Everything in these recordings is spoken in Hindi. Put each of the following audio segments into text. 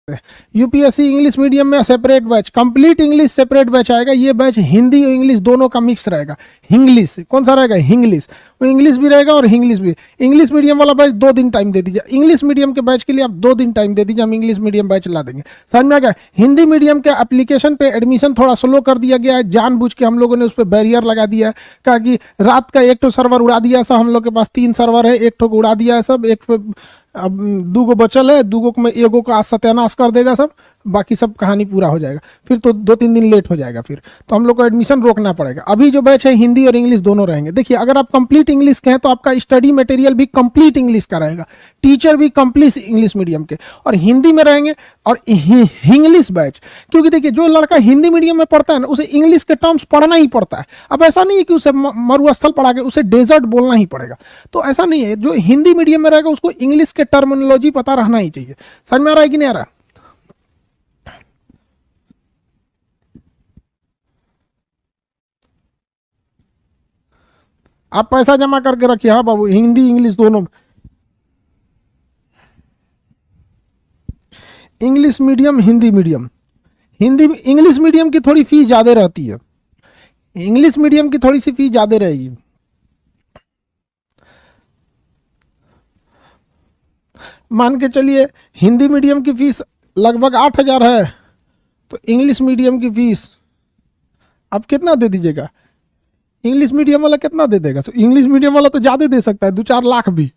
यूपीएससी इंग्लिश मीडियम में separate batch, complete English separate batch आएगा। ये बैच हिंदी और इंग्लिश दोनों का मिक्स रहेगा। इंग्लिश कौन सा रहेगा? इंग्लिश, वो इंग्लिश भी रहेगा और इंग्लिश भी। इंग्लिश मीडियम वाला बैच 2 दिन टाइम दे दीजिए, इंग्लिश मीडियम के बैच के लिए आप 2 दिन टाइम दे दीजिए, हम इंग्लिश मीडियम बैच ला देंगे। समझ में आ गया? हिंदी मीडियम के एप्लीकेशन पे एडमिशन थोड़ा स्लो कर दिया गया है, जानबूझ के हम लोगों ने उस पर बैरियर लगा दिया है। कहा कि रात का एक तो सर्वर उड़ा दिया सब, हम लोग के पास 3 सर्वर है, एक तो उड़ा दिया है सब, एक पे अब 2 गो बचल है, 2 गो में एगो का आज सत्यानाश कर देगा सब, बाकी सब कहानी पूरा हो जाएगा। फिर तो 2-3 दिन लेट हो जाएगा, फिर तो हम लोग को एडमिशन रोकना पड़ेगा। अभी जो बैच है हिंदी और इंग्लिश दोनों रहेंगे। देखिए अगर आप कंप्लीट इंग्लिश के हैं तो आपका स्टडी मटेरियल भी कंप्लीट इंग्लिश का रहेगा, टीचर भी कंप्लीट इंग्लिश मीडियम के, और हिंदी में रहेंगे और इंग्लिश बैच। क्योंकि देखिए जो लड़का हिंदी मीडियम में पढ़ता है ना, उसे इंग्लिश के टर्म्स पढ़ना ही पड़ता है। अब ऐसा नहीं है कि उसे मरुस्थल पढ़ा के उसे डेजर्ट बोलना ही पड़ेगा, तो ऐसा नहीं है। जो हिंदी मीडियम में रहेगा उसको इंग्लिश के टर्मिनोलॉजी पता रहना ही चाहिए। समझ में आ रहा है कि नहीं आ रहा? आप पैसा जमा करके रखिए। हाँ बाबू, हिंदी इंग्लिश दोनों। English medium Hindi medium, Hindi English medium की थोड़ी फीस ज़्यादा रहती है, इंग्लिश मीडियम की थोड़ी सी फीस ज़्यादा रहेगी। मान के चलिए हिंदी मीडियम की फीस लगभग 8,000 है, तो इंग्लिश मीडियम की फीस आप कितना दे दीजिएगा? इंग्लिश मीडियम वाला कितना दे देगा? तो इंग्लिश मीडियम वाला तो ज़्यादा दे सकता है, 2-4 लाख भी।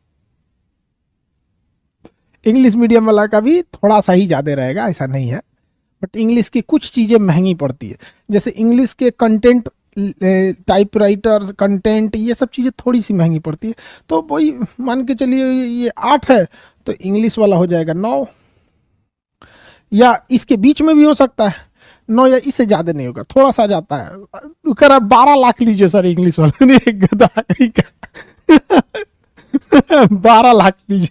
इंग्लिश मीडियम वाला का भी थोड़ा सा ही ज़्यादा रहेगा, ऐसा नहीं है, बट इंग्लिश की कुछ चीज़ें महंगी पड़ती है। जैसे इंग्लिश के कंटेंट, टाइपराइटर कंटेंट, ये सब चीज़ें थोड़ी सी महंगी पड़ती है। तो वही मान के चलिए ये 8 है, तो इंग्लिश वाला हो जाएगा 9, या इसके बीच में भी हो सकता है 9, या इससे ज़्यादा नहीं होगा, थोड़ा सा जाता है। कर आप 12 लाख लीजिए सर इंग्लिश वाला, नहीं एक गधा 12 लाख लीजिए,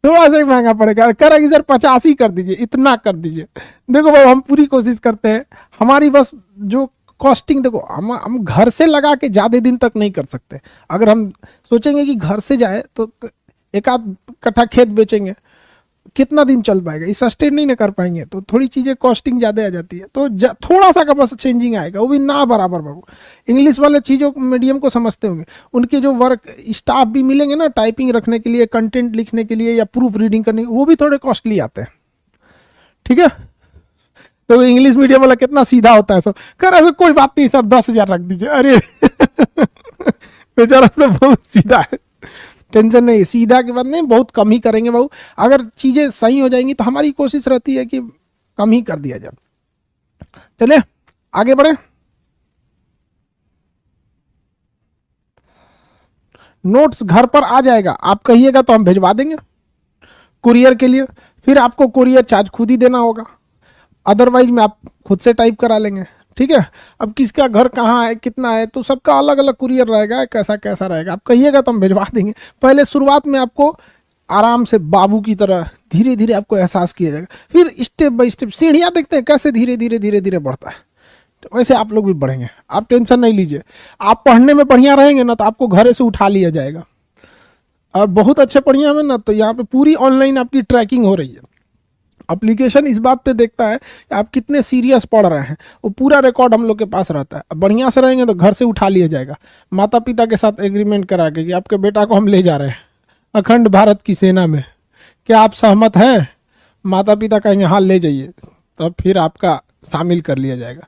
थोड़ा सा ही महंगा पड़ेगा। कह रहा है कि सर 85 कर दीजिए, इतना कर दीजिए। देखो भाई हम पूरी कोशिश करते हैं, हमारी बस जो कॉस्टिंग, देखो हम घर से लगा के ज़्यादा दिन तक नहीं कर सकते। अगर हम सोचेंगे कि घर से जाए तो 1-आध कट्ठा खेत बेचेंगे, कितना दिन चल पाएगा? ये सस्टेन नहीं ना कर पाएंगे, तो थोड़ी चीज़ें कॉस्टिंग ज़्यादा आ जाती है। तो थोड़ा सा का बस चेंजिंग आएगा, वो भी ना बराबर बाबू। इंग्लिश वाले चीज़ों मीडियम को समझते होंगे, उनके जो वर्क स्टाफ भी मिलेंगे ना, टाइपिंग रखने के लिए, कंटेंट लिखने के लिए, या प्रूफ रीडिंग करने, वो भी थोड़े कॉस्टली आते हैं। ठीक है, तो इंग्लिश मीडियम वाला कितना सीधा होता है। सब कर ऐसा कोई बात नहीं सर, 10,000 रख दीजिए। अरे बेचारा तो बहुत सीधा है, टेंशन नहीं, सीधा के बाद नहीं, बहुत कम ही करेंगे बाबू। अगर चीज़ें सही हो जाएंगी तो हमारी कोशिश रहती है कि कम ही कर दिया जाए। चलिए आगे बढ़े। नोट्स घर पर आ जाएगा, आप कहिएगा तो हम भिजवा देंगे कुरियर के लिए। फिर आपको कुरियर चार्ज खुद ही देना होगा, अदरवाइज में आप खुद से टाइप करा लेंगे। ठीक है, अब किसका घर कहाँ है, कितना है, तो सबका अलग अलग कुरियर रहेगा, कैसा कैसा रहेगा, आप कहिएगा तो हम भिजवा देंगे। पहले शुरुआत में आपको आराम से बाबू की तरह धीरे धीरे आपको एहसास किया जाएगा, फिर स्टेप बाय स्टेप सीढ़ियाँ देखते हैं कैसे धीरे धीरे धीरे धीरे बढ़ता है, तो वैसे आप लोग भी बढ़ेंगे। आप टेंशन नहीं लीजिए, आप पढ़ने में बढ़िया रहेंगे ना तो आपको घर से उठा लिया जाएगा। और बहुत अच्छे बढ़िया में ना, तो यहाँ पे पूरी ऑनलाइन आपकी ट्रैकिंग हो रही है। एप्लीकेशन इस बात पे देखता है कि आप कितने सीरियस पढ़ रहे हैं, वो पूरा रिकॉर्ड हम लोग के पास रहता है। अब बढ़िया से रहेंगे तो घर से उठा लिया जाएगा, माता पिता के साथ एग्रीमेंट करा के कि आपके बेटा को हम ले जा रहे हैं अखंड भारत की सेना में, क्या आप सहमत हैं? माता पिता कहेंगे हाँ ले जाइए, तो फिर आपका शामिल कर लिया जाएगा।